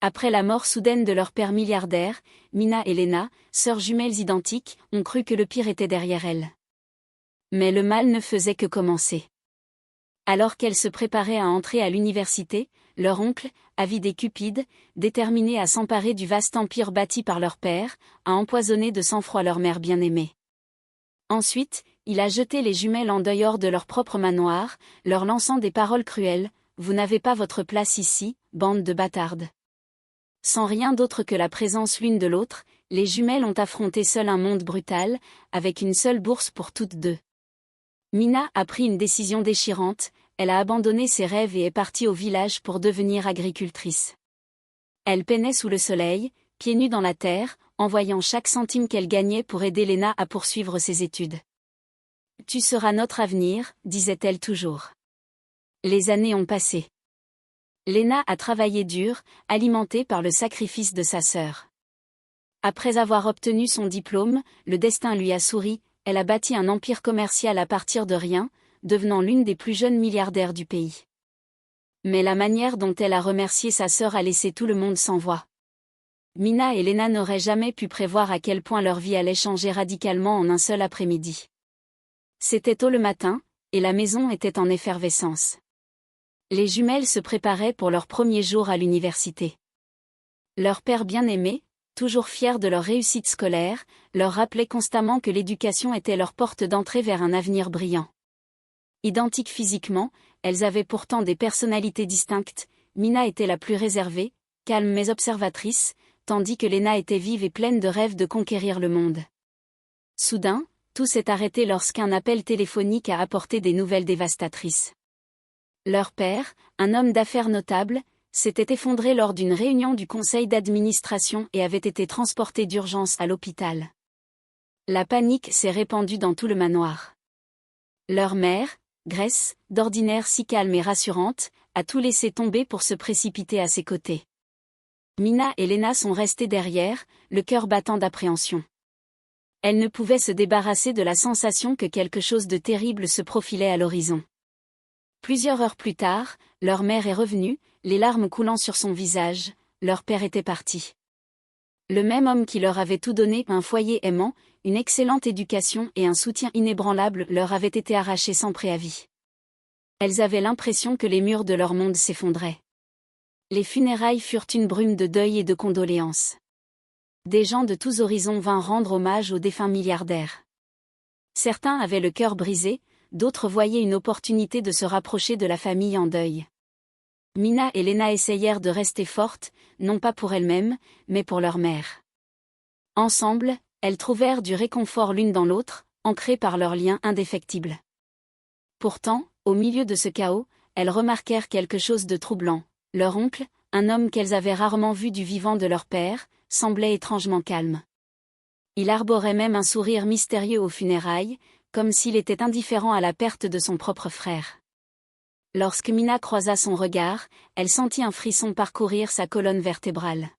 Après la mort soudaine de leur père milliardaire, Mina et Lena, sœurs jumelles identiques, ont cru que le pire était derrière elles. Mais le mal ne faisait que commencer. Alors qu'elles se préparaient à entrer à l'université, leur oncle, avide et cupide, déterminé à s'emparer du vaste empire bâti par leur père, a empoisonné de sang-froid leur mère bien-aimée. Ensuite, il a jeté les jumelles en deuil hors de leur propre manoir, leur lançant des paroles cruelles, « Vous n'avez pas votre place ici, bande de bâtardes ». Sans rien d'autre que la présence l'une de l'autre, les jumelles ont affronté seules un monde brutal, avec une seule bourse pour toutes deux. Mina a pris une décision déchirante, elle a abandonné ses rêves et est partie au village pour devenir agricultrice. Elle peinait sous le soleil, pieds nus dans la terre, envoyant chaque centime qu'elle gagnait pour aider Lena à poursuivre ses études. « Tu seras notre avenir », disait-elle toujours. Les années ont passé. Lena a travaillé dur, alimentée par le sacrifice de sa sœur. Après avoir obtenu son diplôme, le destin lui a souri, elle a bâti un empire commercial à partir de rien, devenant l'une des plus jeunes milliardaires du pays. Mais la manière dont elle a remercié sa sœur a laissé tout le monde sans voix. Mina et Lena n'auraient jamais pu prévoir à quel point leur vie allait changer radicalement en un seul après-midi. C'était tôt le matin, et la maison était en effervescence. Les jumelles se préparaient pour leur premier jour à l'université. Leur père bien-aimé, toujours fier de leur réussite scolaire, leur rappelait constamment que l'éducation était leur porte d'entrée vers un avenir brillant. Identiques physiquement, elles avaient pourtant des personnalités distinctes. Mina était la plus réservée, calme mais observatrice, tandis que Lena était vive et pleine de rêves de conquérir le monde. Soudain, tout s'est arrêté lorsqu'un appel téléphonique a apporté des nouvelles dévastatrices. Leur père, un homme d'affaires notable, s'était effondré lors d'une réunion du conseil d'administration et avait été transporté d'urgence à l'hôpital. La panique s'est répandue dans tout le manoir. Leur mère, Grace, d'ordinaire si calme et rassurante, a tout laissé tomber pour se précipiter à ses côtés. Mina et Lena sont restées derrière, le cœur battant d'appréhension. Elles ne pouvaient se débarrasser de la sensation que quelque chose de terrible se profilait à l'horizon. Plusieurs heures plus tard, leur mère est revenue, les larmes coulant sur son visage, leur père était parti. Le même homme qui leur avait tout donné, un foyer aimant, une excellente éducation et un soutien inébranlable, leur avait été arraché sans préavis. Elles avaient l'impression que les murs de leur monde s'effondraient. Les funérailles furent une brume de deuil et de condoléances. Des gens de tous horizons vinrent rendre hommage aux défunts milliardaires. Certains avaient le cœur brisé, d'autres voyaient une opportunité de se rapprocher de la famille en deuil. Mina et Lena essayèrent de rester fortes, non pas pour elles-mêmes, mais pour leur mère. Ensemble, elles trouvèrent du réconfort l'une dans l'autre, ancrées par leurs liens indéfectibles. Pourtant, au milieu de ce chaos, elles remarquèrent quelque chose de troublant. Leur oncle, un homme qu'elles avaient rarement vu du vivant de leur père, semblait étrangement calme. Il arborait même un sourire mystérieux aux funérailles, comme s'il était indifférent à la perte de son propre frère. Lorsque Mina croisa son regard, elle sentit un frisson parcourir sa colonne vertébrale.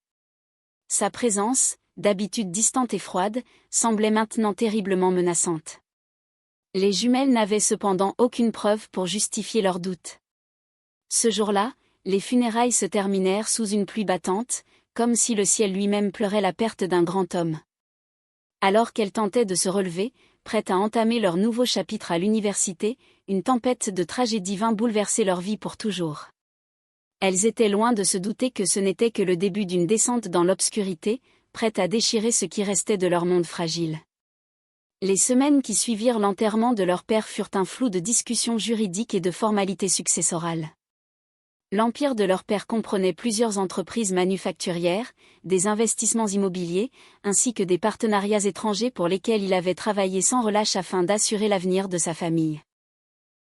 Sa présence, d'habitude distante et froide, semblait maintenant terriblement menaçante. Les jumelles n'avaient cependant aucune preuve pour justifier leurs doutes. Ce jour-là, les funérailles se terminèrent sous une pluie battante, comme si le ciel lui-même pleurait la perte d'un grand homme. Alors qu'elles tentaient de se relever, prêtes à entamer leur nouveau chapitre à l'université, une tempête de tragédie vint bouleverser leur vie pour toujours. Elles étaient loin de se douter que ce n'était que le début d'une descente dans l'obscurité, prête à déchirer ce qui restait de leur monde fragile. Les semaines qui suivirent l'enterrement de leur père furent un flou de discussions juridiques et de formalités successorales. L'empire de leur père comprenait plusieurs entreprises manufacturières, des investissements immobiliers, ainsi que des partenariats étrangers pour lesquels il avait travaillé sans relâche afin d'assurer l'avenir de sa famille.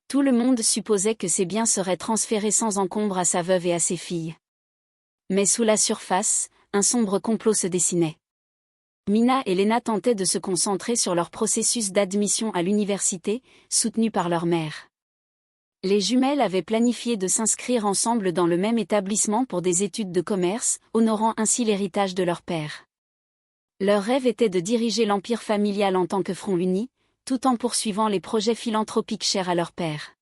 Tout le monde supposait que ces biens seraient transférés sans encombre à sa veuve et à ses filles. Mais sous la surface, un sombre complot se dessinait. Mina et Lena tentaient de se concentrer sur leur processus d'admission à l'université, soutenu par leur mère. Les jumelles avaient planifié de s'inscrire ensemble dans le même établissement pour des études de commerce, honorant ainsi l'héritage de leur père. Leur rêve était de diriger l'empire familial en tant que front uni, tout en poursuivant les projets philanthropiques chers à leur père.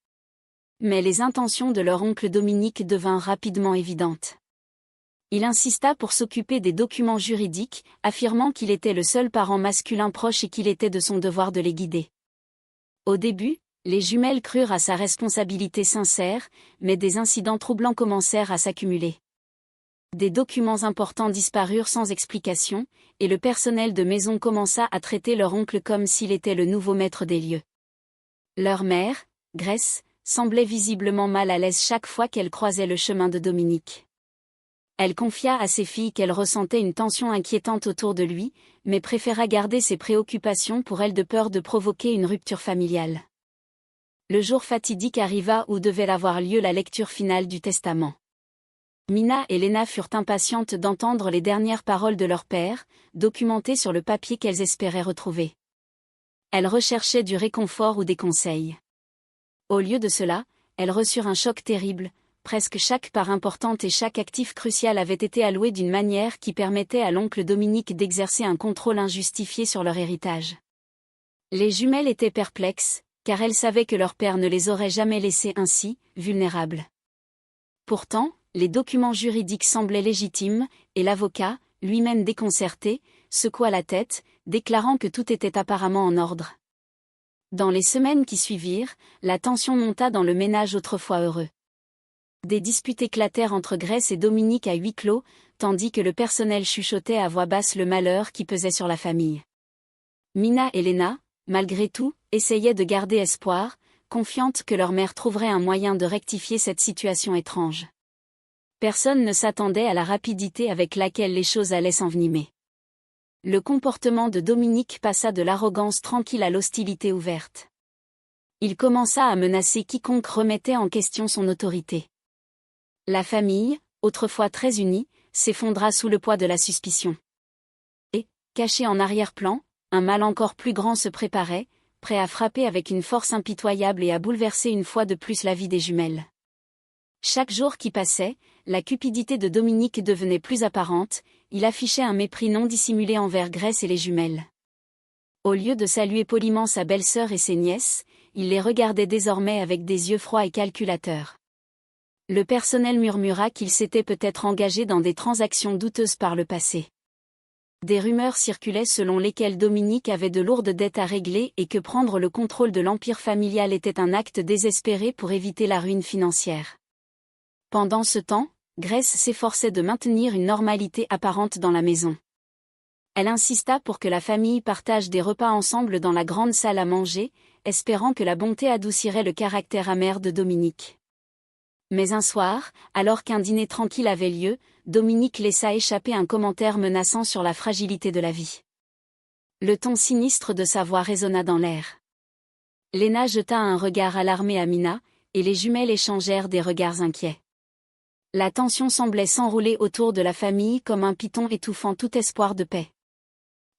Mais les intentions de leur oncle Dominique devinrent rapidement évidentes. Il insista pour s'occuper des documents juridiques, affirmant qu'il était le seul parent masculin proche et qu'il était de son devoir de les guider. Au début, les jumelles crurent à sa responsabilité sincère, mais des incidents troublants commencèrent à s'accumuler. Des documents importants disparurent sans explication, et le personnel de maison commença à traiter leur oncle comme s'il était le nouveau maître des lieux. Leur mère, Grace, semblait visiblement mal à l'aise chaque fois qu'elle croisait le chemin de Dominique. Elle confia à ses filles qu'elle ressentait une tension inquiétante autour de lui, mais préféra garder ses préoccupations pour elle de peur de provoquer une rupture familiale. Le jour fatidique arriva où devait avoir lieu la lecture finale du testament. Mina et Lena furent impatientes d'entendre les dernières paroles de leur père, documentées sur le papier qu'elles espéraient retrouver. Elles recherchaient du réconfort ou des conseils. Au lieu de cela, elles reçurent un choc terrible. Presque chaque part importante et chaque actif crucial avait été alloué d'une manière qui permettait à l'oncle Dominique d'exercer un contrôle injustifié sur leur héritage. Les jumelles étaient perplexes, car elles savaient que leur père ne les aurait jamais laissées ainsi, vulnérables. Pourtant, les documents juridiques semblaient légitimes, et l'avocat, lui-même déconcerté, secoua la tête, déclarant que tout était apparemment en ordre. Dans les semaines qui suivirent, la tension monta dans le ménage autrefois heureux. Des disputes éclatèrent entre Grace et Dominique à huis clos, tandis que le personnel chuchotait à voix basse le malheur qui pesait sur la famille. Mina et Lena, malgré tout, essayaient de garder espoir, confiantes que leur mère trouverait un moyen de rectifier cette situation étrange. Personne ne s'attendait à la rapidité avec laquelle les choses allaient s'envenimer. Le comportement de Dominique passa de l'arrogance tranquille à l'hostilité ouverte. Il commença à menacer quiconque remettait en question son autorité. La famille, autrefois très unie, s'effondra sous le poids de la suspicion. Et, caché en arrière-plan, un mal encore plus grand se préparait, prêt à frapper avec une force impitoyable et à bouleverser une fois de plus la vie des jumelles. Chaque jour qui passait, la cupidité de Dominique devenait plus apparente, il affichait un mépris non dissimulé envers Grace et les jumelles. Au lieu de saluer poliment sa belle-sœur et ses nièces, il les regardait désormais avec des yeux froids et calculateurs. Le personnel murmura qu'il s'était peut-être engagé dans des transactions douteuses par le passé. Des rumeurs circulaient selon lesquelles Dominique avait de lourdes dettes à régler et que prendre le contrôle de l'empire familial était un acte désespéré pour éviter la ruine financière. Pendant ce temps, Grace s'efforçait de maintenir une normalité apparente dans la maison. Elle insista pour que la famille partage des repas ensemble dans la grande salle à manger, espérant que la bonté adoucirait le caractère amer de Dominique. Mais un soir, alors qu'un dîner tranquille avait lieu, Dominique laissa échapper un commentaire menaçant sur la fragilité de la vie. Le ton sinistre de sa voix résonna dans l'air. Lena jeta un regard alarmé à Mina, et les jumelles échangèrent des regards inquiets. La tension semblait s'enrouler autour de la famille comme un python étouffant tout espoir de paix.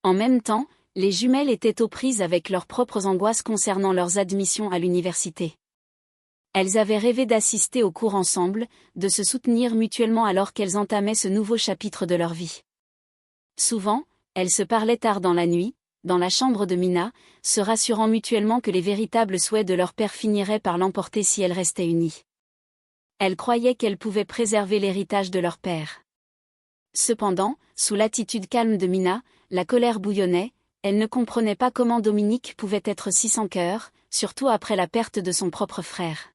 En même temps, les jumelles étaient aux prises avec leurs propres angoisses concernant leurs admissions à l'université. Elles avaient rêvé d'assister aux cours ensemble, de se soutenir mutuellement alors qu'elles entamaient ce nouveau chapitre de leur vie. Souvent, elles se parlaient tard dans la nuit, dans la chambre de Mina, se rassurant mutuellement que les véritables souhaits de leur père finiraient par l'emporter si elles restaient unies. Elles croyaient qu'elles pouvaient préserver l'héritage de leur père. Cependant, sous l'attitude calme de Mina, la colère bouillonnait, elle ne comprenait pas comment Dominique pouvait être si sans cœur, surtout après la perte de son propre frère.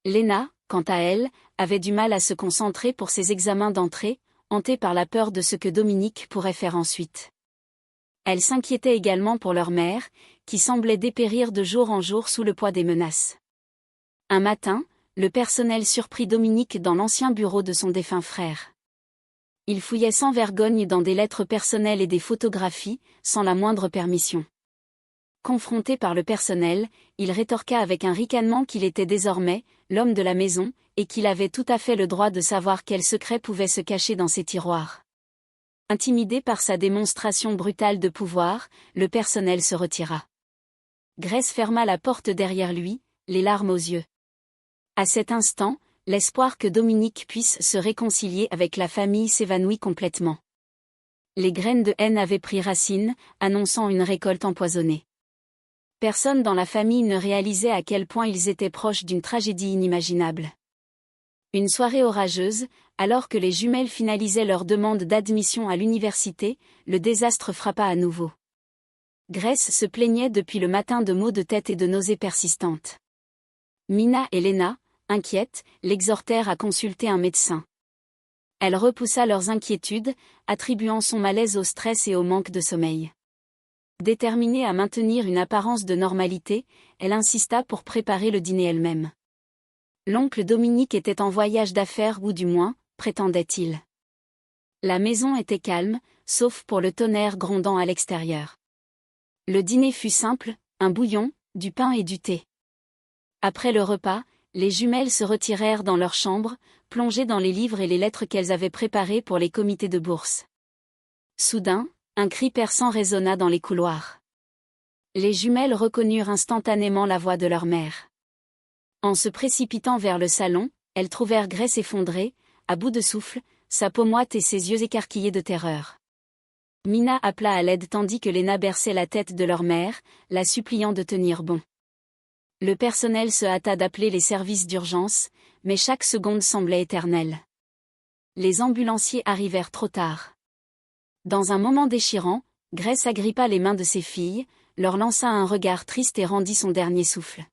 Lena, quant à elle, avait du mal à se concentrer pour ses examens d'entrée, hantée par la peur de ce que Dominique pourrait faire ensuite. Elle s'inquiétait également pour leur mère, qui semblait dépérir de jour en jour sous le poids des menaces. Un matin, le personnel surprit Dominique dans l'ancien bureau de son défunt frère. Il fouillait sans vergogne dans des lettres personnelles et des photographies, sans la moindre permission. Confronté par le personnel, il rétorqua avec un ricanement qu'il était désormais l'homme de la maison, et qu'il avait tout à fait le droit de savoir quels secrets pouvaient se cacher dans ses tiroirs. Intimidé par sa démonstration brutale de pouvoir, le personnel se retira. Grace ferma la porte derrière lui, les larmes aux yeux. À cet instant, l'espoir que Dominique puisse se réconcilier avec la famille s'évanouit complètement. Les graines de haine avaient pris racine, annonçant une récolte empoisonnée. Personne dans la famille ne réalisait à quel point ils étaient proches d'une tragédie inimaginable. Une soirée orageuse, alors que les jumelles finalisaient leur demande d'admission à l'université, le désastre frappa à nouveau. Grace se plaignait depuis le matin de maux de tête et de nausées persistantes. Mina et Lena, inquiètes, l'exhortèrent à consulter un médecin. Elle repoussa leurs inquiétudes, attribuant son malaise au stress et au manque de sommeil. Déterminée à maintenir une apparence de normalité, elle insista pour préparer le dîner elle-même. L'oncle Dominique était en voyage d'affaires ou du moins, prétendait-il. La maison était calme, sauf pour le tonnerre grondant à l'extérieur. Le dîner fut simple, un bouillon, du pain et du thé. Après le repas, les jumelles se retirèrent dans leur chambre, plongées dans les livres et les lettres qu'elles avaient préparées pour les comités de bourse. Soudain, un cri perçant résonna dans les couloirs. Les jumelles reconnurent instantanément la voix de leur mère. En se précipitant vers le salon, elles trouvèrent Grace effondrée, à bout de souffle, sa peau moite et ses yeux écarquillés de terreur. Mina appela à l'aide tandis que Lena berçait la tête de leur mère, la suppliant de tenir bon. Le personnel se hâta d'appeler les services d'urgence, mais chaque seconde semblait éternelle. Les ambulanciers arrivèrent trop tard. Dans un moment déchirant, Grace agrippa les mains de ses filles, leur lança un regard triste et rendit son dernier souffle.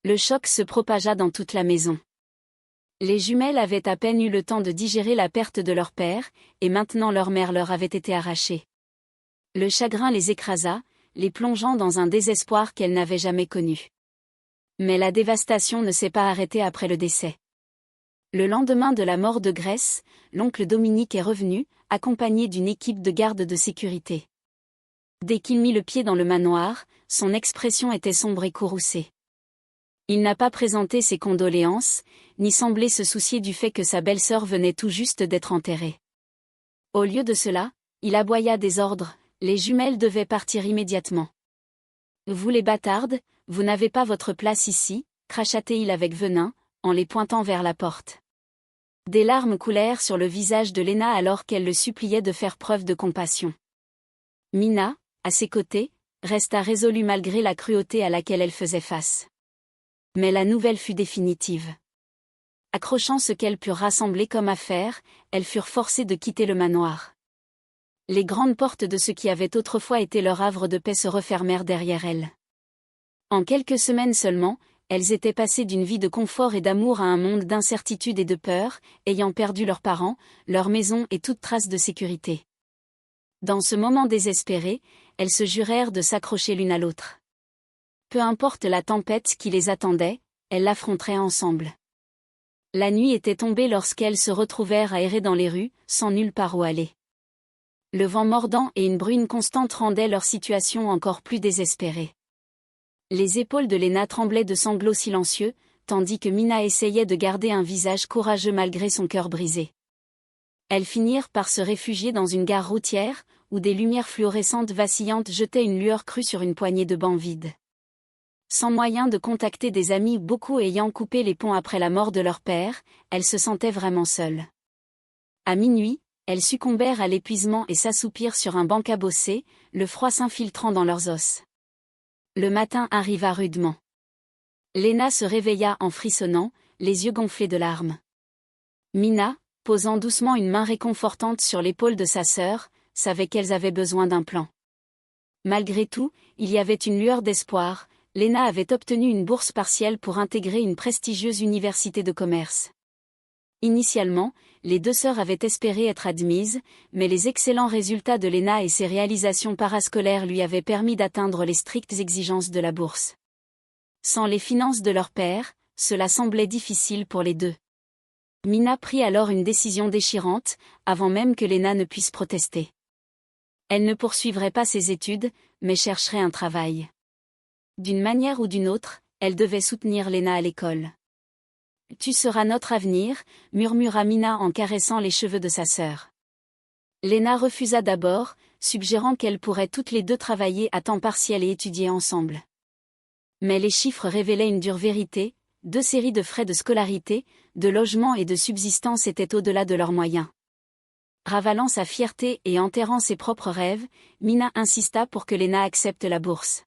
Le choc se propagea dans toute la maison. Les jumelles avaient à peine eu le temps de digérer la perte de leur père, et maintenant leur mère leur avait été arrachée. Le chagrin les écrasa, les plongeant dans un désespoir qu'elles n'avaient jamais connu. Mais la dévastation ne s'est pas arrêtée après le décès. Le lendemain de la mort de Grace, l'oncle Dominique est revenu, accompagné d'une équipe de gardes de sécurité. Dès qu'il mit le pied dans le manoir, son expression était sombre et courroucée. Il n'a pas présenté ses condoléances, ni semblé se soucier du fait que sa belle-sœur venait tout juste d'être enterrée. Au lieu de cela, il aboya des ordres, les jumelles devaient partir immédiatement. « Vous les bâtardes, vous n'avez pas votre place ici », cracha-t-il avec venin, en les pointant vers la porte. Des larmes coulèrent sur le visage de Lena alors qu'elle le suppliait de faire preuve de compassion. Mina, à ses côtés, resta résolue malgré la cruauté à laquelle elle faisait face. Mais la nouvelle fut définitive. Accrochant ce qu'elles purent rassembler comme affaires, elles furent forcées de quitter le manoir. Les grandes portes de ce qui avait autrefois été leur havre de paix se refermèrent derrière elles. En quelques semaines seulement, elles étaient passées d'une vie de confort et d'amour à un monde d'incertitude et de peur, ayant perdu leurs parents, leur maison et toute trace de sécurité. Dans ce moment désespéré, elles se jurèrent de s'accrocher l'une à l'autre. Peu importe la tempête qui les attendait, elles l'affronteraient ensemble. La nuit était tombée lorsqu'elles se retrouvèrent à errer dans les rues, sans nulle part où aller. Le vent mordant et une bruine constante rendaient leur situation encore plus désespérée. Les épaules de Lena tremblaient de sanglots silencieux, tandis que Mina essayait de garder un visage courageux malgré son cœur brisé. Elles finirent par se réfugier dans une gare routière, où des lumières fluorescentes vacillantes jetaient une lueur crue sur une poignée de bancs vides. Sans moyen de contacter des amis, beaucoup ayant coupé les ponts après la mort de leur père, elles se sentaient vraiment seules. À minuit, elles succombèrent à l'épuisement et s'assoupirent sur un banc cabossé, le froid s'infiltrant dans leurs os. Le matin arriva rudement. Lena se réveilla en frissonnant, les yeux gonflés de larmes. Mina, posant doucement une main réconfortante sur l'épaule de sa sœur, savait qu'elles avaient besoin d'un plan. Malgré tout, il y avait une lueur d'espoir. Lena avait obtenu une bourse partielle pour intégrer une prestigieuse université de commerce. Initialement, les deux sœurs avaient espéré être admises, mais les excellents résultats de Lena et ses réalisations parascolaires lui avaient permis d'atteindre les strictes exigences de la bourse. Sans les finances de leur père, cela semblait difficile pour les deux. Mina prit alors une décision déchirante, avant même que Lena ne puisse protester. Elle ne poursuivrait pas ses études, mais chercherait un travail. D'une manière ou d'une autre, elle devait soutenir Lena à l'école. « Tu seras notre avenir », murmura Mina en caressant les cheveux de sa sœur. Lena refusa d'abord, suggérant qu'elles pourraient toutes les deux travailler à temps partiel et étudier ensemble. Mais les chiffres révélaient une dure vérité, 2 séries de frais de scolarité, de logement et de subsistance étaient au-delà de leurs moyens. Ravalant sa fierté et enterrant ses propres rêves, Mina insista pour que Lena accepte la bourse.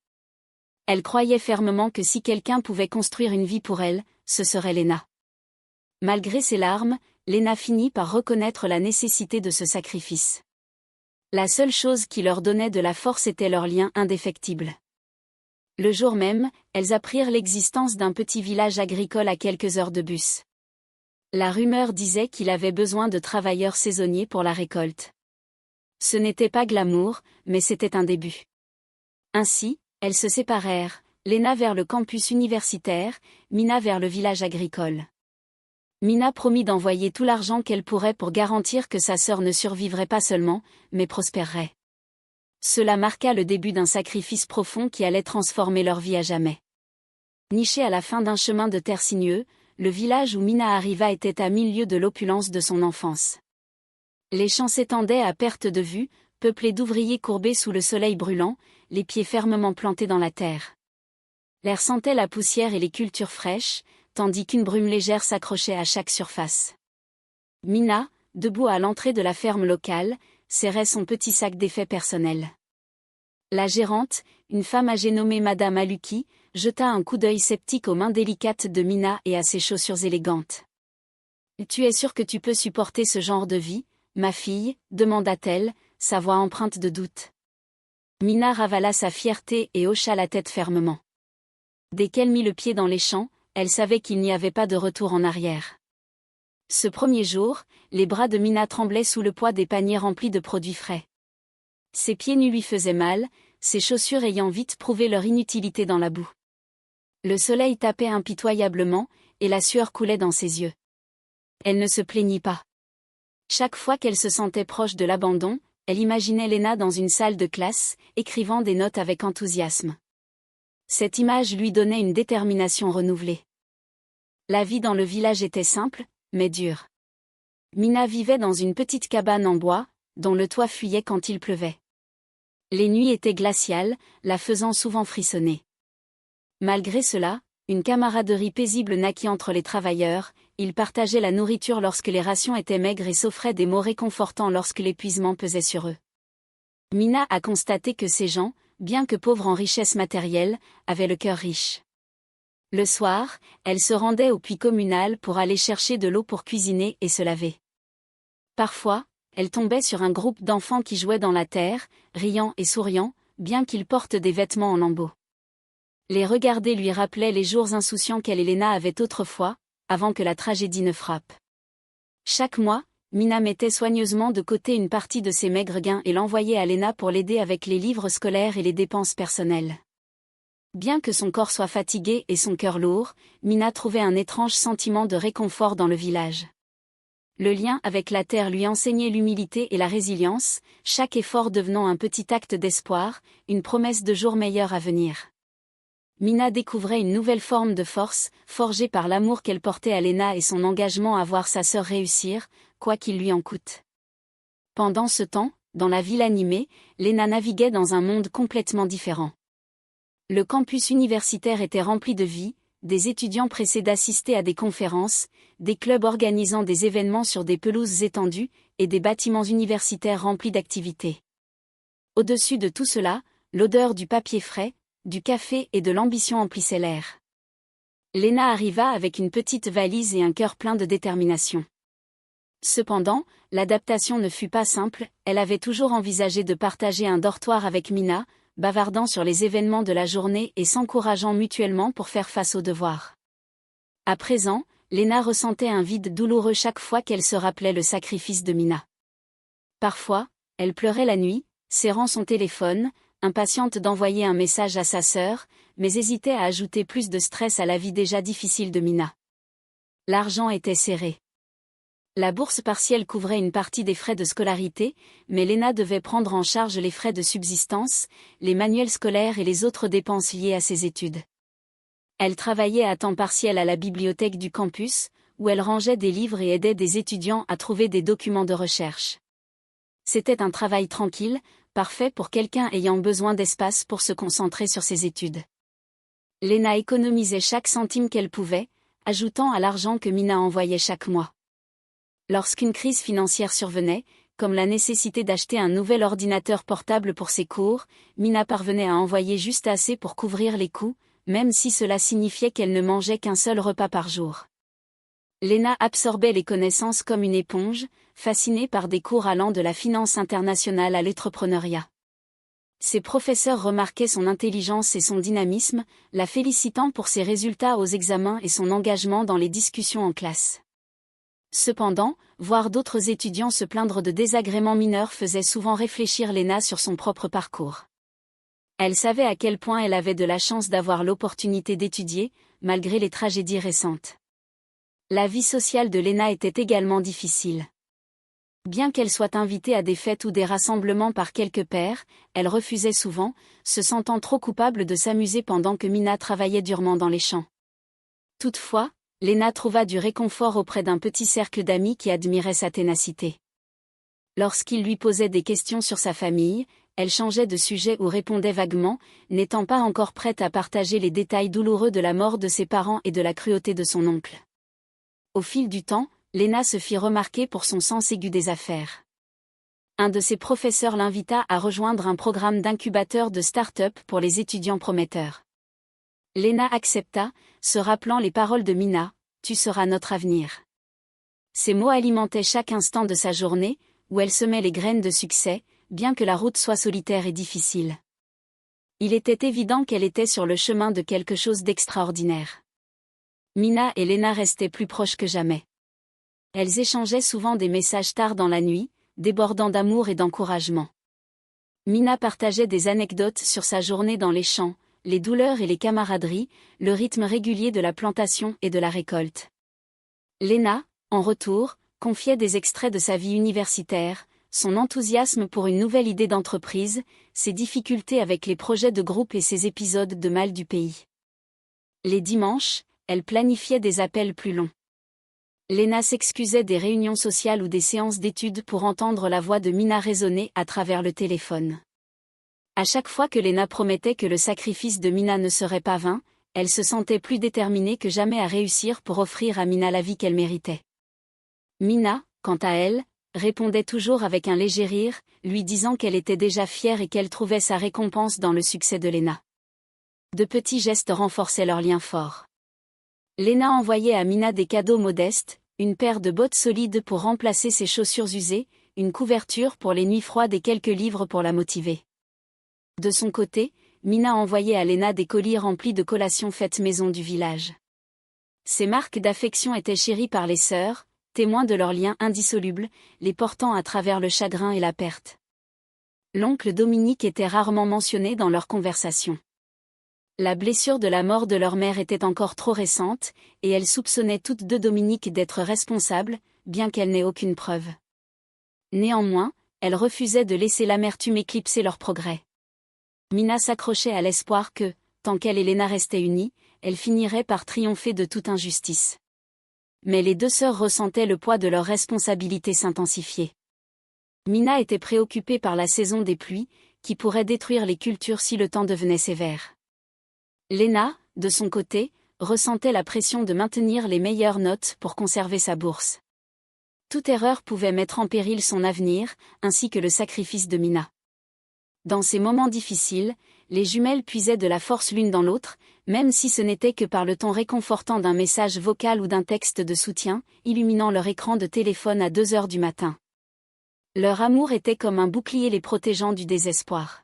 Elle croyait fermement que si quelqu'un pouvait construire une vie pour elle, ce serait Lena. Malgré ses larmes, Léna finit par reconnaître la nécessité de ce sacrifice. La seule chose qui leur donnait de la force était leur lien indéfectible. Le jour même, elles apprirent l'existence d'un petit village agricole à quelques heures de bus. La rumeur disait qu'il avait besoin de travailleurs saisonniers pour la récolte. Ce n'était pas glamour, mais c'était un début. Ainsi, elles se séparèrent, Léna vers le campus universitaire, Mina vers le village agricole. Mina promit d'envoyer tout l'argent qu'elle pourrait pour garantir que sa sœur ne survivrait pas seulement, mais prospérerait. Cela marqua le début d'un sacrifice profond qui allait transformer leur vie à jamais. Niché à la fin d'un chemin de terre sinueux, le village où Mina arriva était à 1000 lieues de l'opulence de son enfance. Les champs s'étendaient à perte de vue, peuplés d'ouvriers courbés sous le soleil brûlant, les pieds fermement plantés dans la terre. L'air sentait la poussière et les cultures fraîches, tandis qu'une brume légère s'accrochait à chaque surface. Mina, debout à l'entrée de la ferme locale, serrait son petit sac d'effets personnels. La gérante, une femme âgée nommée Madame Aluki, jeta un coup d'œil sceptique aux mains délicates de Mina et à ses chaussures élégantes. « Tu es sûre que tu peux supporter ce genre de vie, ma fille ?» demanda-t-elle, sa voix empreinte de doute. Mina ravala sa fierté et hocha la tête fermement. Dès qu'elle mit le pied dans les champs, elle savait qu'il n'y avait pas de retour en arrière. Ce premier jour, les bras de Mina tremblaient sous le poids des paniers remplis de produits frais. Ses pieds nus lui faisaient mal, ses chaussures ayant vite prouvé leur inutilité dans la boue. Le soleil tapait impitoyablement, et la sueur coulait dans ses yeux. Elle ne se plaignit pas. Chaque fois qu'elle se sentait proche de l'abandon, elle imaginait Léna dans une salle de classe, écrivant des notes avec enthousiasme. Cette image lui donnait une détermination renouvelée. La vie dans le village était simple, mais dure. Mina vivait dans une petite cabane en bois, dont le toit fuyait quand il pleuvait. Les nuits étaient glaciales, la faisant souvent frissonner. Malgré cela, une camaraderie paisible naquit entre les travailleurs, ils partageaient la nourriture lorsque les rations étaient maigres et s'offraient des mots réconfortants lorsque l'épuisement pesait sur eux. Mina a constaté que ces gens, bien que pauvres en richesse matérielle, avaient le cœur riche. Le soir, elle se rendait au puits communal pour aller chercher de l'eau pour cuisiner et se laver. Parfois, elle tombait sur un groupe d'enfants qui jouaient dans la terre, riant et souriant, bien qu'ils portent des vêtements en lambeaux. Les regarder lui rappelaient les jours insouciants qu'elle et Léna avaient autrefois, avant que la tragédie ne frappe. Chaque mois, Mina mettait soigneusement de côté une partie de ses maigres gains et l'envoyait à Léna pour l'aider avec les livres scolaires et les dépenses personnelles. Bien que son corps soit fatigué et son cœur lourd, Mina trouvait un étrange sentiment de réconfort dans le village. Le lien avec la terre lui enseignait l'humilité et la résilience, chaque effort devenant un petit acte d'espoir, une promesse de jours meilleurs à venir. Mina découvrait une nouvelle forme de force, forgée par l'amour qu'elle portait à Léna et son engagement à voir sa sœur réussir, quoi qu'il lui en coûte. Pendant ce temps, dans la ville animée, Léna naviguait dans un monde complètement différent. Le campus universitaire était rempli de vie, des étudiants pressés d'assister à des conférences, des clubs organisant des événements sur des pelouses étendues, et des bâtiments universitaires remplis d'activités. Au-dessus de tout cela, l'odeur du papier frais, du café et de l'ambition emplissait l'air. Léna arriva avec une petite valise et un cœur plein de détermination. Cependant, l'adaptation ne fut pas simple, elle avait toujours envisagé de partager un dortoir avec Mina, bavardant sur les événements de la journée et s'encourageant mutuellement pour faire face aux devoirs. À présent, Léna ressentait un vide douloureux chaque fois qu'elle se rappelait le sacrifice de Mina. Parfois, elle pleurait la nuit, serrant son téléphone, impatiente d'envoyer un message à sa sœur, mais hésitait à ajouter plus de stress à la vie déjà difficile de Mina. L'argent était serré. La bourse partielle couvrait une partie des frais de scolarité, mais Léna devait prendre en charge les frais de subsistance, les manuels scolaires et les autres dépenses liées à ses études. Elle travaillait à temps partiel à la bibliothèque du campus, où elle rangeait des livres et aidait des étudiants à trouver des documents de recherche. C'était un travail tranquille, parfait pour quelqu'un ayant besoin d'espace pour se concentrer sur ses études. Léna économisait chaque centime qu'elle pouvait, ajoutant à l'argent que Mina envoyait chaque mois. Lorsqu'une crise financière survenait, comme la nécessité d'acheter un nouvel ordinateur portable pour ses cours, Mina parvenait à envoyer juste assez pour couvrir les coûts, même si cela signifiait qu'elle ne mangeait qu'un seul repas par jour. Léna absorbait les connaissances comme une éponge, fascinée par des cours allant de la finance internationale à l'entrepreneuriat. Ses professeurs remarquaient son intelligence et son dynamisme, la félicitant pour ses résultats aux examens et son engagement dans les discussions en classe. Cependant, voir d'autres étudiants se plaindre de désagréments mineurs faisait souvent réfléchir Léna sur son propre parcours. Elle savait à quel point elle avait de la chance d'avoir l'opportunité d'étudier, malgré les tragédies récentes. La vie sociale de Léna était également difficile. Bien qu'elle soit invitée à des fêtes ou des rassemblements par quelques pairs, elle refusait souvent, se sentant trop coupable de s'amuser pendant que Mina travaillait durement dans les champs. Toutefois, Léna trouva du réconfort auprès d'un petit cercle d'amis qui admiraient sa ténacité. Lorsqu'il lui posait des questions sur sa famille, elle changeait de sujet ou répondait vaguement, n'étant pas encore prête à partager les détails douloureux de la mort de ses parents et de la cruauté de son oncle. Au fil du temps, Léna se fit remarquer pour son sens aigu des affaires. Un de ses professeurs l'invita à rejoindre un programme d'incubateur de start-up pour les étudiants prometteurs. Léna accepta, se rappelant les paroles de Mina, « Tu seras notre avenir ». Ces mots alimentaient chaque instant de sa journée, où elle semait les graines de succès, bien que la route soit solitaire et difficile. Il était évident qu'elle était sur le chemin de quelque chose d'extraordinaire. Mina et Léna restaient plus proches que jamais. Elles échangeaient souvent des messages tard dans la nuit, débordant d'amour et d'encouragement. Mina partageait des anecdotes sur sa journée dans les champs, les douleurs et les camaraderies, le rythme régulier de la plantation et de la récolte. Léna, en retour, confiait des extraits de sa vie universitaire, son enthousiasme pour une nouvelle idée d'entreprise, ses difficultés avec les projets de groupe et ses épisodes de mal du pays. Les dimanches, elle planifiait des appels plus longs. Léna s'excusait des réunions sociales ou des séances d'études pour entendre la voix de Mina résonner à travers le téléphone. À chaque fois que Léna promettait que le sacrifice de Mina ne serait pas vain, elle se sentait plus déterminée que jamais à réussir pour offrir à Mina la vie qu'elle méritait. Mina, quant à elle, répondait toujours avec un léger rire, lui disant qu'elle était déjà fière et qu'elle trouvait sa récompense dans le succès de Léna. De petits gestes renforçaient leur lien fort. Léna envoyait à Mina des cadeaux modestes, une paire de bottes solides pour remplacer ses chaussures usées, une couverture pour les nuits froides et quelques livres pour la motiver. De son côté, Mina envoyait à Léna des colis remplis de collations faites maison du village. Ces marques d'affection étaient chéries par les sœurs, témoins de leur lien indissoluble, les portant à travers le chagrin et la perte. L'oncle Dominique était rarement mentionné dans leurs conversations. La blessure de la mort de leur mère était encore trop récente, et elles soupçonnaient toutes deux Dominique d'être responsable, bien qu'elle n'ait aucune preuve. Néanmoins, elles refusaient de laisser l'amertume éclipser leur progrès. Mina s'accrochait à l'espoir que, tant qu'elle et Léna restaient unies, elles finiraient par triompher de toute injustice. Mais les deux sœurs ressentaient le poids de leur responsabilité s'intensifier. Mina était préoccupée par la saison des pluies, qui pourrait détruire les cultures si le temps devenait sévère. Léna, de son côté, ressentait la pression de maintenir les meilleures notes pour conserver sa bourse. Toute erreur pouvait mettre en péril son avenir, ainsi que le sacrifice de Mina. Dans ces moments difficiles, les jumelles puisaient de la force l'une dans l'autre, même si ce n'était que par le ton réconfortant d'un message vocal ou d'un texte de soutien, illuminant leur écran de téléphone à 2 heures du matin. Leur amour était comme un bouclier les protégeant du désespoir.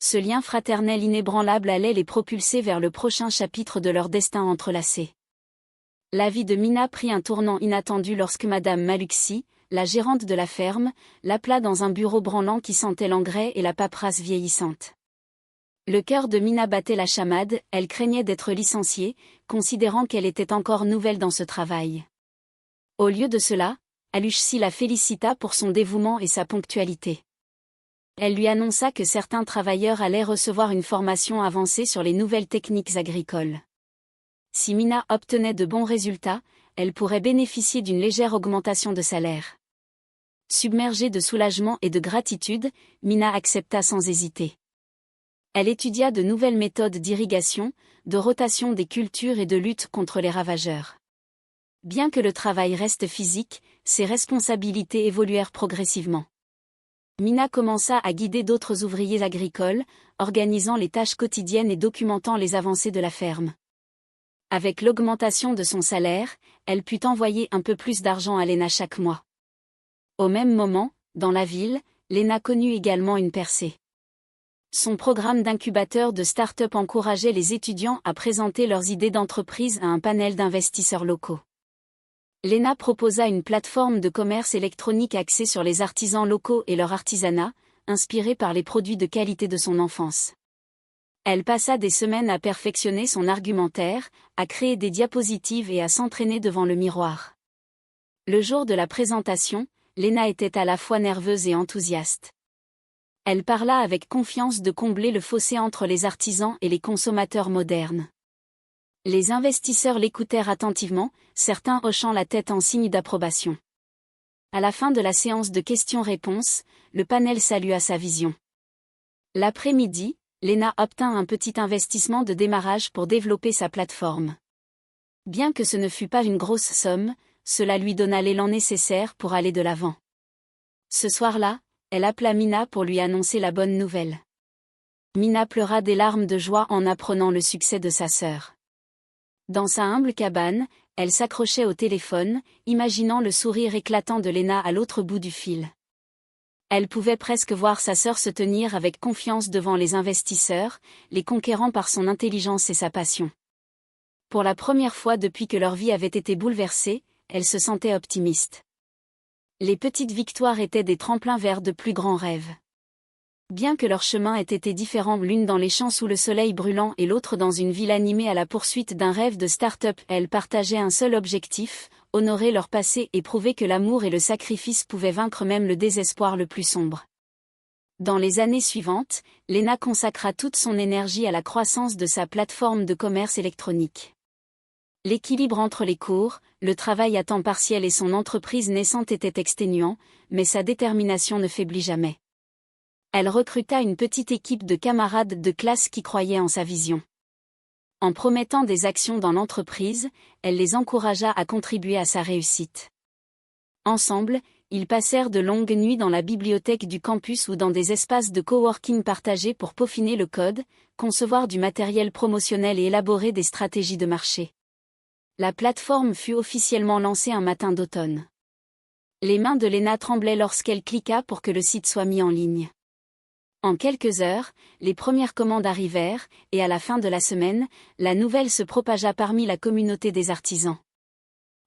Ce lien fraternel inébranlable allait les propulser vers le prochain chapitre de leur destin entrelacé. La vie de Mina prit un tournant inattendu lorsque Madame Maluxy, la gérante de la ferme, l'appela dans un bureau branlant qui sentait l'engrais et la paperasse vieillissante. Le cœur de Mina battait la chamade, elle craignait d'être licenciée, considérant qu'elle était encore nouvelle dans ce travail. Au lieu de cela, Aluchsi la félicita pour son dévouement et sa ponctualité. Elle lui annonça que certains travailleurs allaient recevoir une formation avancée sur les nouvelles techniques agricoles. Si Mina obtenait de bons résultats, elle pourrait bénéficier d'une légère augmentation de salaire. Submergée de soulagement et de gratitude, Mina accepta sans hésiter. Elle étudia de nouvelles méthodes d'irrigation, de rotation des cultures et de lutte contre les ravageurs. Bien que le travail reste physique, ses responsabilités évoluèrent progressivement. Mina commença à guider d'autres ouvriers agricoles, organisant les tâches quotidiennes et documentant les avancées de la ferme. Avec l'augmentation de son salaire, elle put envoyer un peu plus d'argent à Lena chaque mois. Au même moment, dans la ville, Lena connut également une percée. Son programme d'incubateur de start-up encourageait les étudiants à présenter leurs idées d'entreprise à un panel d'investisseurs locaux. Lena proposa une plateforme de commerce électronique axée sur les artisans locaux et leur artisanat, inspirée par les produits de qualité de son enfance. Elle passa des semaines à perfectionner son argumentaire, à créer des diapositives et à s'entraîner devant le miroir. Le jour de la présentation, Lena était à la fois nerveuse et enthousiaste. Elle parla avec confiance de combler le fossé entre les artisans et les consommateurs modernes. Les investisseurs l'écoutèrent attentivement, certains hochant la tête en signe d'approbation. À la fin de la séance de questions-réponses, le panel salua sa vision. L'après-midi, Lena obtint un petit investissement de démarrage pour développer sa plateforme. Bien que ce ne fût pas une grosse somme, cela lui donna l'élan nécessaire pour aller de l'avant. Ce soir-là, elle appela Mina pour lui annoncer la bonne nouvelle. Mina pleura des larmes de joie en apprenant le succès de sa sœur. Dans sa humble cabane, elle s'accrochait au téléphone, imaginant le sourire éclatant de Lena à l'autre bout du fil. Elle pouvait presque voir sa sœur se tenir avec confiance devant les investisseurs, les conquérant par son intelligence et sa passion. Pour la première fois depuis que leur vie avait été bouleversée, elle se sentait optimiste. Les petites victoires étaient des tremplins vers de plus grands rêves. Bien que leurs chemins aient été différents, l'une dans les champs sous le soleil brûlant et l'autre dans une ville animée à la poursuite d'un rêve de start-up, elles partageaient un seul objectif, honorer leur passé et prouver que l'amour et le sacrifice pouvaient vaincre même le désespoir le plus sombre. Dans les années suivantes, Lena consacra toute son énergie à la croissance de sa plateforme de commerce électronique. L'équilibre entre les cours, le travail à temps partiel et son entreprise naissante était exténuant, mais sa détermination ne faiblit jamais. Elle recruta une petite équipe de camarades de classe qui croyaient en sa vision. En promettant des actions dans l'entreprise, elle les encouragea à contribuer à sa réussite. Ensemble, ils passèrent de longues nuits dans la bibliothèque du campus ou dans des espaces de coworking partagés pour peaufiner le code, concevoir du matériel promotionnel et élaborer des stratégies de marché. La plateforme fut officiellement lancée un matin d'automne. Les mains de Lena tremblaient lorsqu'elle cliqua pour que le site soit mis en ligne. En quelques heures, les premières commandes arrivèrent, et à la fin de la semaine, la nouvelle se propagea parmi la communauté des artisans.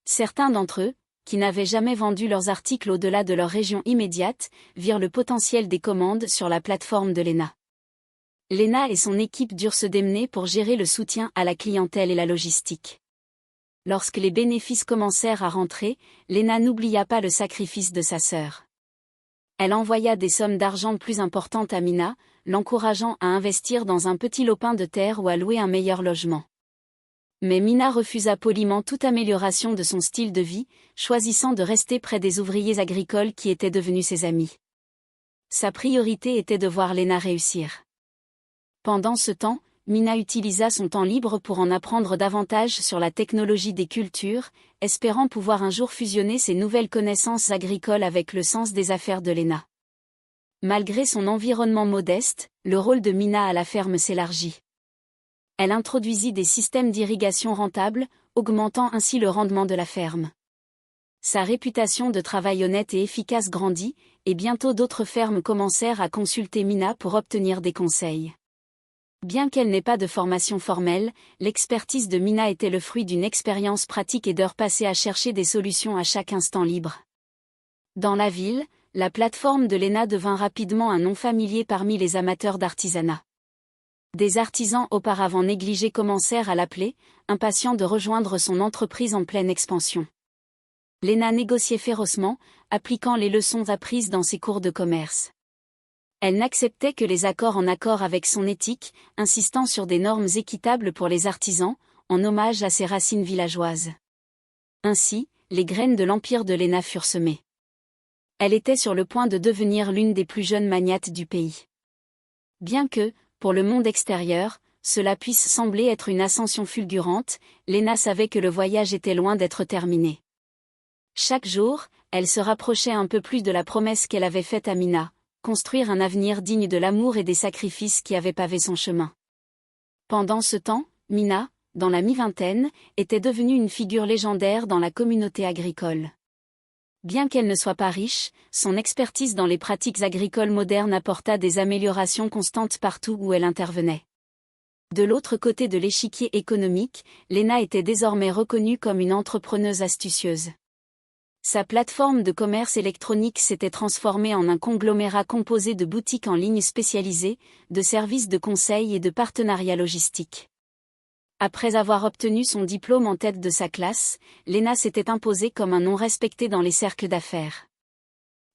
Certains d'entre eux, qui n'avaient jamais vendu leurs articles au-delà de leur région immédiate, virent le potentiel des commandes sur la plateforme de Lena. Lena et son équipe durent se démener pour gérer le soutien à la clientèle et la logistique. Lorsque les bénéfices commencèrent à rentrer, Lena n'oublia pas le sacrifice de sa sœur. Elle envoya des sommes d'argent plus importantes à Mina, l'encourageant à investir dans un petit lopin de terre ou à louer un meilleur logement. Mais Mina refusa poliment toute amélioration de son style de vie, choisissant de rester près des ouvriers agricoles qui étaient devenus ses amis. Sa priorité était de voir Lena réussir. Pendant ce temps, Mina utilisa son temps libre pour en apprendre davantage sur la technologie des cultures, espérant pouvoir un jour fusionner ses nouvelles connaissances agricoles avec le sens des affaires de Lena. Malgré son environnement modeste, le rôle de Mina à la ferme s'élargit. Elle introduisit des systèmes d'irrigation rentables, augmentant ainsi le rendement de la ferme. Sa réputation de travail honnête et efficace grandit, et bientôt d'autres fermes commencèrent à consulter Mina pour obtenir des conseils. Bien qu'elle n'ait pas de formation formelle, l'expertise de Mina était le fruit d'une expérience pratique et d'heures passées à chercher des solutions à chaque instant libre. Dans la ville, la plateforme de Lena devint rapidement un nom familier parmi les amateurs d'artisanat. Des artisans auparavant négligés commencèrent à l'appeler, impatients de rejoindre son entreprise en pleine expansion. Lena négociait férocement, appliquant les leçons apprises dans ses cours de commerce. Elle n'acceptait que les accords en accord avec son éthique, insistant sur des normes équitables pour les artisans, en hommage à ses racines villageoises. Ainsi, les graines de l'empire de Lena furent semées. Elle était sur le point de devenir l'une des plus jeunes magnates du pays. Bien que, pour le monde extérieur, cela puisse sembler être une ascension fulgurante, Lena savait que le voyage était loin d'être terminé. Chaque jour, elle se rapprochait un peu plus de la promesse qu'elle avait faite à Mina. Construire un avenir digne de l'amour et des sacrifices qui avaient pavé son chemin. Pendant ce temps, Mina, dans la mi-vingtaine, était devenue une figure légendaire dans la communauté agricole. Bien qu'elle ne soit pas riche, son expertise dans les pratiques agricoles modernes apporta des améliorations constantes partout où elle intervenait. De l'autre côté de l'échiquier économique, Lena était désormais reconnue comme une entrepreneuse astucieuse. Sa plateforme de commerce électronique s'était transformée en un conglomérat composé de boutiques en ligne spécialisées, de services de conseil et de partenariats logistiques. Après avoir obtenu son diplôme en tête de sa classe, Lena s'était imposée comme un nom respecté dans les cercles d'affaires.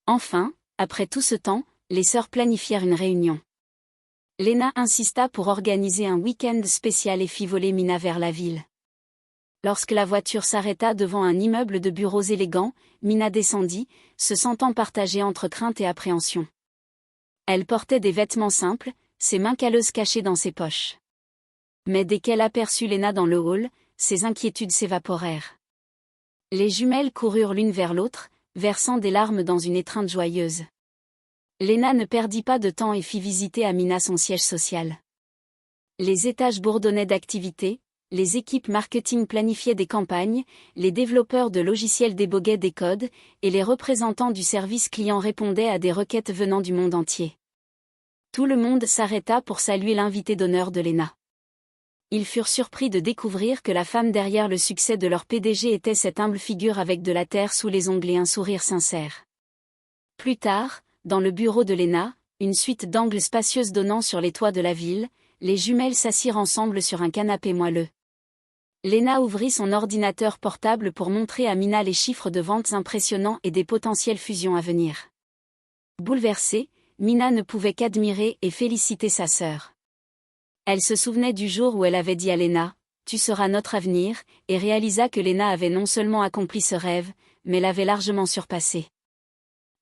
Enfin, après tout ce temps, les sœurs planifièrent une réunion. Lena insista pour organiser un week-end spécial et fit voler Mina vers la ville. Lorsque la voiture s'arrêta devant un immeuble de bureaux élégants, Mina descendit, se sentant partagée entre crainte et appréhension. Elle portait des vêtements simples, ses mains calleuses cachées dans ses poches. Mais dès qu'elle aperçut Lena dans le hall, ses inquiétudes s'évaporèrent. Les jumelles coururent l'une vers l'autre, versant des larmes dans une étreinte joyeuse. Lena ne perdit pas de temps et fit visiter à Mina son siège social. Les étages bourdonnaient d'activités, les équipes marketing planifiaient des campagnes, les développeurs de logiciels déboguaient des codes, et les représentants du service client répondaient à des requêtes venant du monde entier. Tout le monde s'arrêta pour saluer l'invité d'honneur de Lena. Ils furent surpris de découvrir que la femme derrière le succès de leur PDG était cette humble figure avec de la terre sous les ongles et un sourire sincère. Plus tard, dans le bureau de Lena, une suite d'angles spacieuses donnant sur les toits de la ville, les jumelles s'assirent ensemble sur un canapé moelleux. Lena ouvrit son ordinateur portable pour montrer à Mina les chiffres de ventes impressionnants et des potentielles fusions à venir. Bouleversée, Mina ne pouvait qu'admirer et féliciter sa sœur. Elle se souvenait du jour où elle avait dit à Lena « Tu seras notre avenir » et réalisa que Lena avait non seulement accompli ce rêve, mais l'avait largement surpassé.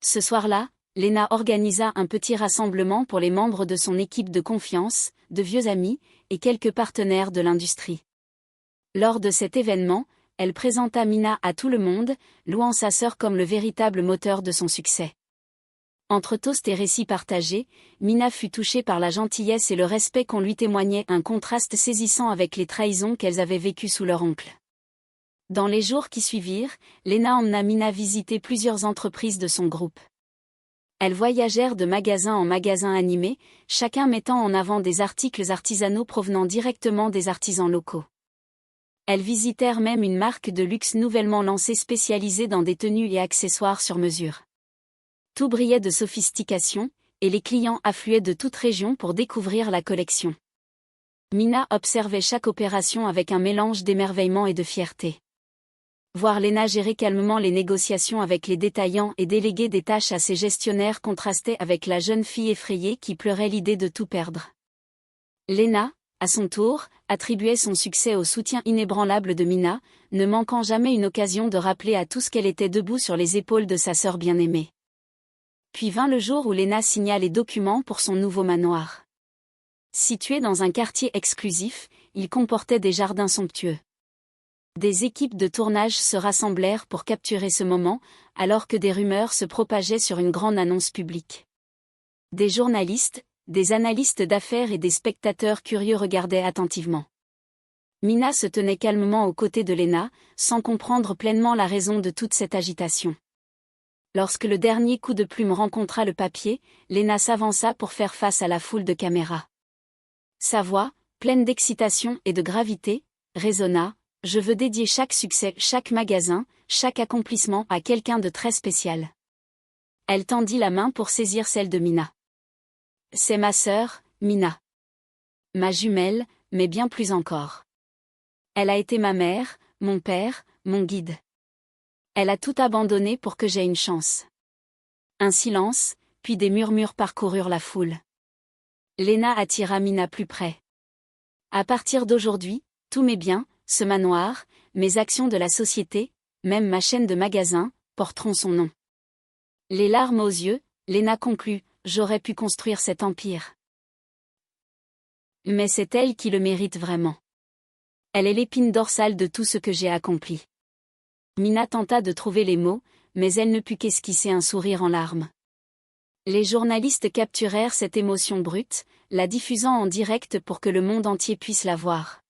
Ce soir-là, Lena organisa un petit rassemblement pour les membres de son équipe de confiance, de vieux amis, et quelques partenaires de l'industrie. Lors de cet événement, elle présenta Mina à tout le monde, louant sa sœur comme le véritable moteur de son succès. Entre toasts et récits partagés, Mina fut touchée par la gentillesse et le respect qu'on lui témoignait, un contraste saisissant avec les trahisons qu'elles avaient vécues sous leur oncle. Dans les jours qui suivirent, Lena emmena Mina visiter plusieurs entreprises de son groupe. Elles voyagèrent de magasin en magasin animé, chacun mettant en avant des articles artisanaux provenant directement des artisans locaux. Elles visitèrent même une marque de luxe nouvellement lancée spécialisée dans des tenues et accessoires sur mesure. Tout brillait de sophistication, et les clients affluaient de toute région pour découvrir la collection. Mina observait chaque opération avec un mélange d'émerveillement et de fierté. Voir Lena gérer calmement les négociations avec les détaillants et déléguer des tâches à ses gestionnaires contrastait avec la jeune fille effrayée qui pleurait l'idée de tout perdre. Lena, à son tour, attribuait son succès au soutien inébranlable de Mina, ne manquant jamais une occasion de rappeler à tous qu'elle était debout sur les épaules de sa sœur bien-aimée. Puis vint le jour où Lena signa les documents pour son nouveau manoir. Situé dans un quartier exclusif, il comportait des jardins somptueux. Des équipes de tournage se rassemblèrent pour capturer ce moment, alors que des rumeurs se propageaient sur une grande annonce publique. Des journalistes, des analystes d'affaires et des spectateurs curieux regardaient attentivement. Mina se tenait calmement aux côtés de Lena, sans comprendre pleinement la raison de toute cette agitation. Lorsque le dernier coup de plume rencontra le papier, Lena s'avança pour faire face à la foule de caméras. Sa voix, pleine d'excitation et de gravité, résonna « Je veux dédier chaque succès, chaque magasin, chaque accomplissement à quelqu'un de très spécial. » Elle tendit la main pour saisir celle de Mina. « C'est ma sœur, Mina. Ma jumelle, mais bien plus encore. Elle a été ma mère, mon père, mon guide. Elle a tout abandonné pour que j'aie une chance. » Un silence, puis des murmures parcoururent la foule. Lena attira Mina plus près. « À partir d'aujourd'hui, tous mes biens, ce manoir, mes actions de la société, même ma chaîne de magasins, porteront son nom. » Les larmes aux yeux, Lena conclut « J'aurais pu construire cet empire. Mais c'est elle qui le mérite vraiment. Elle est l'épine dorsale de tout ce que j'ai accompli. » Mina tenta de trouver les mots, mais elle ne put qu'esquisser un sourire en larmes. Les journalistes capturèrent cette émotion brute, la diffusant en direct pour que le monde entier puisse la voir.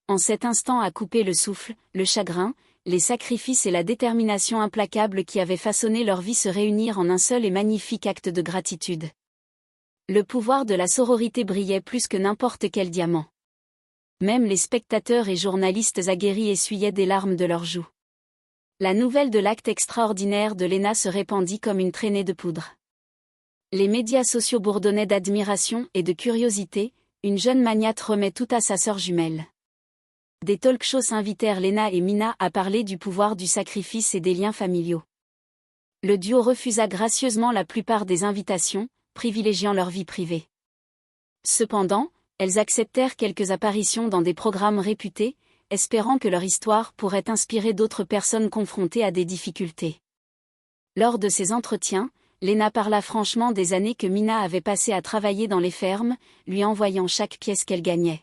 En cet instant a coupé le souffle, le chagrin, les sacrifices et la détermination implacable qui avaient façonné leur vie se réunirent en un seul et magnifique acte de gratitude. Le pouvoir de la sororité brillait plus que n'importe quel diamant. Même les spectateurs et journalistes aguerris essuyaient des larmes de leurs joues. La nouvelle de l'acte extraordinaire de Léna se répandit comme une traînée de poudre. Les médias sociaux bourdonnaient d'admiration et de curiosité, une jeune magnate remet tout à sa sœur jumelle. Des talk-shows invitèrent Léna et Mina à parler du pouvoir du sacrifice et des liens familiaux. Le duo refusa gracieusement la plupart des invitations, privilégiant leur vie privée. Cependant, elles acceptèrent quelques apparitions dans des programmes réputés, espérant que leur histoire pourrait inspirer d'autres personnes confrontées à des difficultés. Lors de ces entretiens, Léna parla franchement des années que Mina avait passées à travailler dans les fermes, lui envoyant chaque pièce qu'elle gagnait.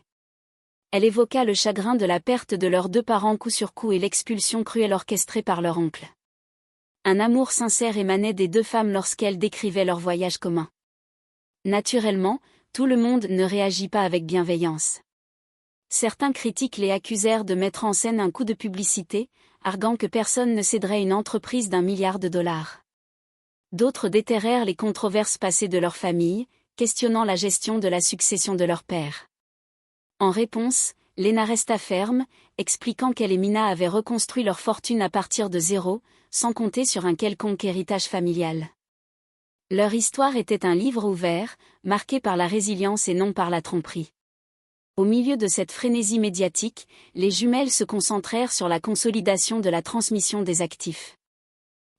Elle évoqua le chagrin de la perte de leurs deux parents coup sur coup et l'expulsion cruelle orchestrée par leur oncle. Un amour sincère émanait des deux femmes lorsqu'elles décrivaient leur voyage commun. Naturellement, tout le monde ne réagit pas avec bienveillance. Certains critiques les accusèrent de mettre en scène un coup de publicité, arguant que personne ne céderait une entreprise d'1 milliard de dollars. D'autres déterrèrent les controverses passées de leur famille, questionnant la gestion de la succession de leur père. En réponse, Léna resta ferme, expliquant qu'elle et Mina avaient reconstruit leur fortune à partir de zéro, sans compter sur un quelconque héritage familial. Leur histoire était un livre ouvert, marqué par la résilience et non par la tromperie. Au milieu de cette frénésie médiatique, les jumelles se concentrèrent sur la consolidation de la transmission des actifs.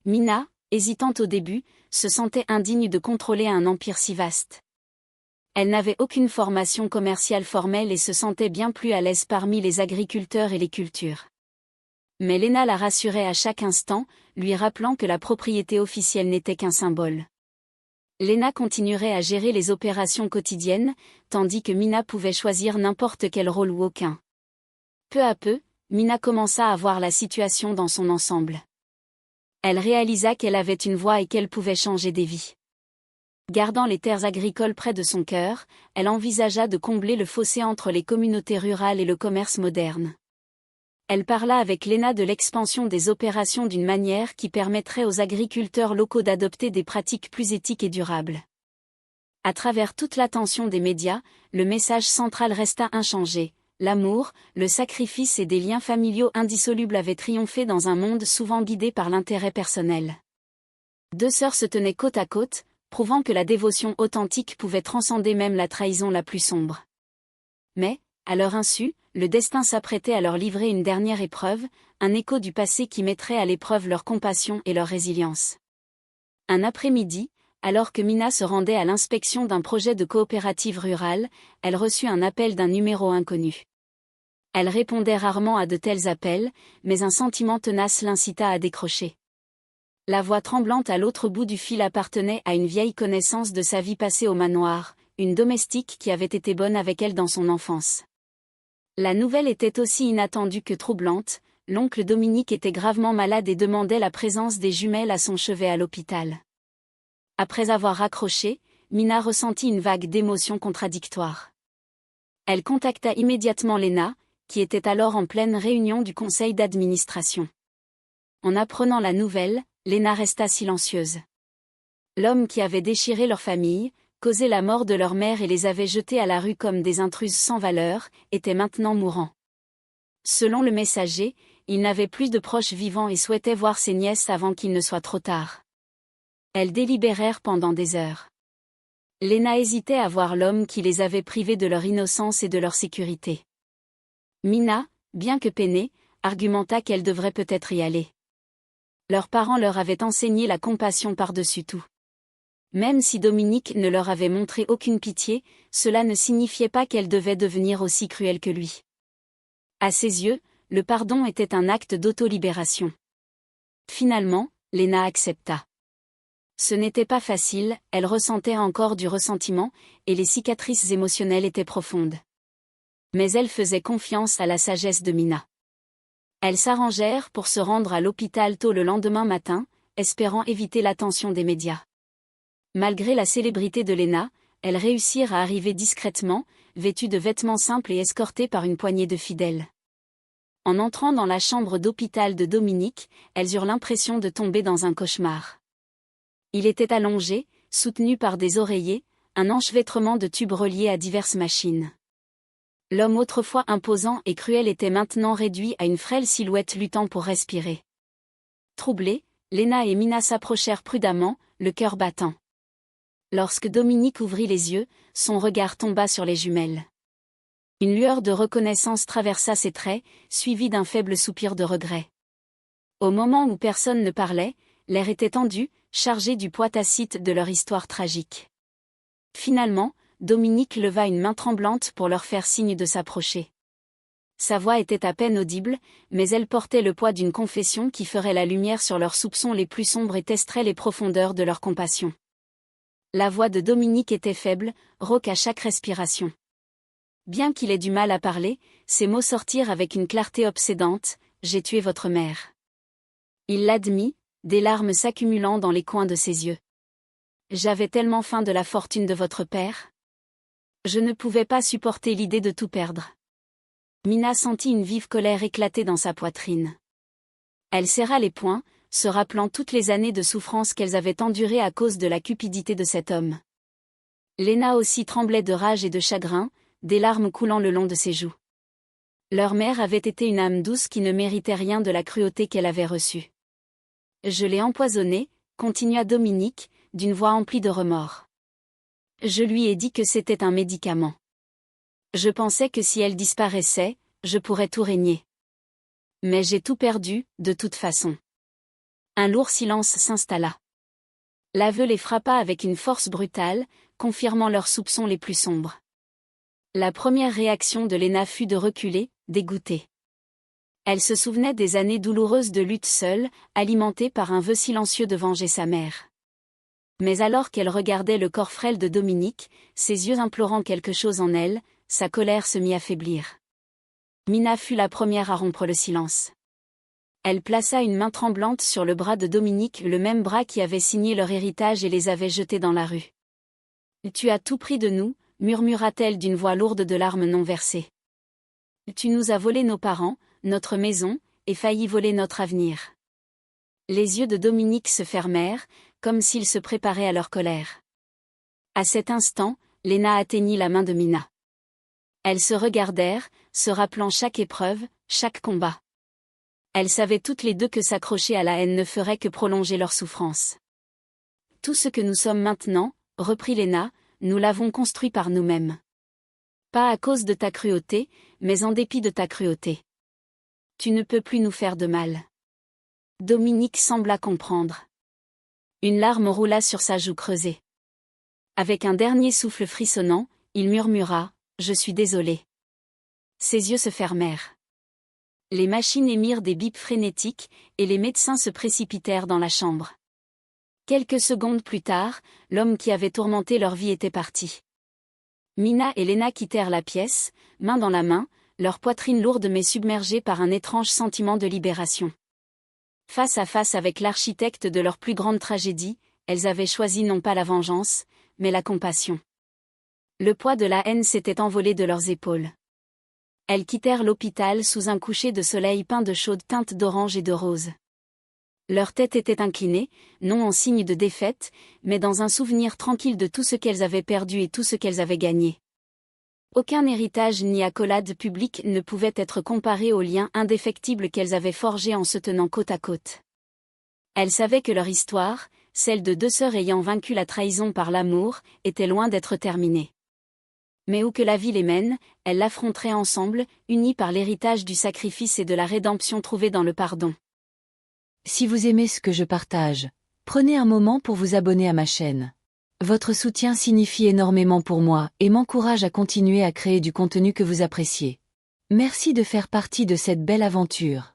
Mina, hésitante au début, se sentait indigne de contrôler un empire si vaste. Elle n'avait aucune formation commerciale formelle et se sentait bien plus à l'aise parmi les agriculteurs et les cultures. Mais Léna la rassurait à chaque instant, lui rappelant que la propriété officielle n'était qu'un symbole. Léna continuerait à gérer les opérations quotidiennes, tandis que Mina pouvait choisir n'importe quel rôle ou aucun. Peu à peu, Mina commença à voir la situation dans son ensemble. Elle réalisa qu'elle avait une voix et qu'elle pouvait changer des vies. Gardant les terres agricoles près de son cœur, elle envisagea de combler le fossé entre les communautés rurales et le commerce moderne. Elle parla avec Léna de l'expansion des opérations d'une manière qui permettrait aux agriculteurs locaux d'adopter des pratiques plus éthiques et durables. À travers toute l'attention des médias, le message central resta inchangé. L'amour, le sacrifice et des liens familiaux indissolubles avaient triomphé dans un monde souvent guidé par l'intérêt personnel. Deux sœurs se tenaient côte à côte, prouvant que la dévotion authentique pouvait transcender même la trahison la plus sombre. Mais, à leur insu, le destin s'apprêtait à leur livrer une dernière épreuve, un écho du passé qui mettrait à l'épreuve leur compassion et leur résilience. Un après-midi, alors que Mina se rendait à l'inspection d'un projet de coopérative rurale, elle reçut un appel d'un numéro inconnu. Elle répondait rarement à de tels appels, mais un sentiment tenace l'incita à décrocher. La voix tremblante à l'autre bout du fil appartenait à une vieille connaissance de sa vie passée au manoir, une domestique qui avait été bonne avec elle dans son enfance. La nouvelle était aussi inattendue que troublante, l'oncle Dominique était gravement malade et demandait la présence des jumelles à son chevet à l'hôpital. Après avoir raccroché, Mina ressentit une vague d'émotions contradictoires. Elle contacta immédiatement Léna, qui était alors en pleine réunion du conseil d'administration. En apprenant la nouvelle, Léna resta silencieuse. L'homme qui avait déchiré leur famille, causé la mort de leur mère et les avait jetés à la rue comme des intruses sans valeur, était maintenant mourant. Selon le messager, il n'avait plus de proches vivants et souhaitait voir ses nièces avant qu'il ne soit trop tard. Elles délibérèrent pendant des heures. Léna hésitait à voir l'homme qui les avait privés de leur innocence et de leur sécurité. Mina, bien que peinée, argumenta qu'elle devrait peut-être y aller. Leurs parents leur avaient enseigné la compassion par-dessus tout. Même si Dominique ne leur avait montré aucune pitié, cela ne signifiait pas qu'elle devait devenir aussi cruelle que lui. À ses yeux, le pardon était un acte d'autolibération. Finalement, Léna accepta. Ce n'était pas facile, elle ressentait encore du ressentiment, et les cicatrices émotionnelles étaient profondes. Mais elle faisait confiance à la sagesse de Mina. Elles s'arrangèrent pour se rendre à l'hôpital tôt le lendemain matin, espérant éviter l'attention des médias. Malgré la célébrité de Léna, elles réussirent à arriver discrètement, vêtues de vêtements simples et escortées par une poignée de fidèles. En entrant dans la chambre d'hôpital de Dominique, elles eurent l'impression de tomber dans un cauchemar. Il était allongé, soutenu par des oreillers, un enchevêtrement de tubes reliés à diverses machines. L'homme autrefois imposant et cruel était maintenant réduit à une frêle silhouette luttant pour respirer. Troublées, Léna et Mina s'approchèrent prudemment, le cœur battant. Lorsque Dominique ouvrit les yeux, son regard tomba sur les jumelles. Une lueur de reconnaissance traversa ses traits, suivie d'un faible soupir de regret. Au moment où personne ne parlait, l'air était tendu, chargé du poids tacite de leur histoire tragique. Finalement, Dominique leva une main tremblante pour leur faire signe de s'approcher. Sa voix était à peine audible, mais elle portait le poids d'une confession qui ferait la lumière sur leurs soupçons les plus sombres et testerait les profondeurs de leur compassion. La voix de Dominique était faible, rauque à chaque respiration. Bien qu'il ait du mal à parler, ses mots sortirent avec une clarté obsédante, « J'ai tué votre mère ». Il l'admit, des larmes s'accumulant dans les coins de ses yeux. « J'avais tellement faim de la fortune de votre père. Je ne pouvais pas supporter l'idée de tout perdre. » Mina sentit une vive colère éclater dans sa poitrine. Elle serra les poings, se rappelant toutes les années de souffrance qu'elles avaient endurées à cause de la cupidité de cet homme. Léna aussi tremblait de rage et de chagrin, des larmes coulant le long de ses joues. Leur mère avait été une âme douce qui ne méritait rien de la cruauté qu'elle avait reçue. « Je l'ai empoisonnée », continua Dominique, d'une voix emplie de remords. « Je lui ai dit que c'était un médicament. Je pensais que si elle disparaissait, je pourrais tout régner. Mais j'ai tout perdu, de toute façon. » Un lourd silence s'installa. L'aveu les frappa avec une force brutale, confirmant leurs soupçons les plus sombres. La première réaction de Léna fut de reculer, dégoûtée. Elle se souvenait des années douloureuses de lutte seule, alimentée par un vœu silencieux de venger sa mère. Mais alors qu'elle regardait le corps frêle de Dominique, ses yeux implorant quelque chose en elle, sa colère se mit à faiblir. Mina fut la première à rompre le silence. Elle plaça une main tremblante sur le bras de Dominique, le même bras qui avait signé leur héritage et les avait jetés dans la rue. « Tu as tout pris de nous », murmura-t-elle d'une voix lourde de larmes non versées. « Tu nous as volé nos parents, notre maison, et failli voler notre avenir. » Les yeux de Dominique se fermèrent, comme s'ils se préparaient à leur colère. À cet instant, Léna atteignit la main de Mina. Elles se regardèrent, se rappelant chaque épreuve, chaque combat. Elles savaient toutes les deux que s'accrocher à la haine ne ferait que prolonger leur souffrance. « Tout ce que nous sommes maintenant, » reprit Léna, « nous l'avons construit par nous-mêmes. Pas à cause de ta cruauté, mais en dépit de ta cruauté. Tu ne peux plus nous faire de mal. » Dominique sembla comprendre. Une larme roula sur sa joue creusée. Avec un dernier souffle frissonnant, il murmura, « Je suis désolé. » Ses yeux se fermèrent. Les machines émirent des bips frénétiques, et les médecins se précipitèrent dans la chambre. Quelques secondes plus tard, l'homme qui avait tourmenté leur vie était parti. Mina et Léna quittèrent la pièce, main dans la main, leur poitrine lourde mais submergée par un étrange sentiment de libération. Face à face avec l'architecte de leur plus grande tragédie, elles avaient choisi non pas la vengeance, mais la compassion. Le poids de la haine s'était envolé de leurs épaules. Elles quittèrent l'hôpital sous un coucher de soleil peint de chaudes teintes d'orange et de rose. Leur tête était inclinée, non en signe de défaite, mais dans un souvenir tranquille de tout ce qu'elles avaient perdu et tout ce qu'elles avaient gagné. Aucun héritage ni accolade publique ne pouvait être comparé au lien indéfectible qu'elles avaient forgé en se tenant côte à côte. Elles savaient que leur histoire, celle de deux sœurs ayant vaincu la trahison par l'amour, était loin d'être terminée. Mais où que la vie les mène, elles l'affronteraient ensemble, unies par l'héritage du sacrifice et de la rédemption trouvée dans le pardon. Si vous aimez ce que je partage, prenez un moment pour vous abonner à ma chaîne. Votre soutien signifie énormément pour moi et m'encourage à continuer à créer du contenu que vous appréciez. Merci de faire partie de cette belle aventure.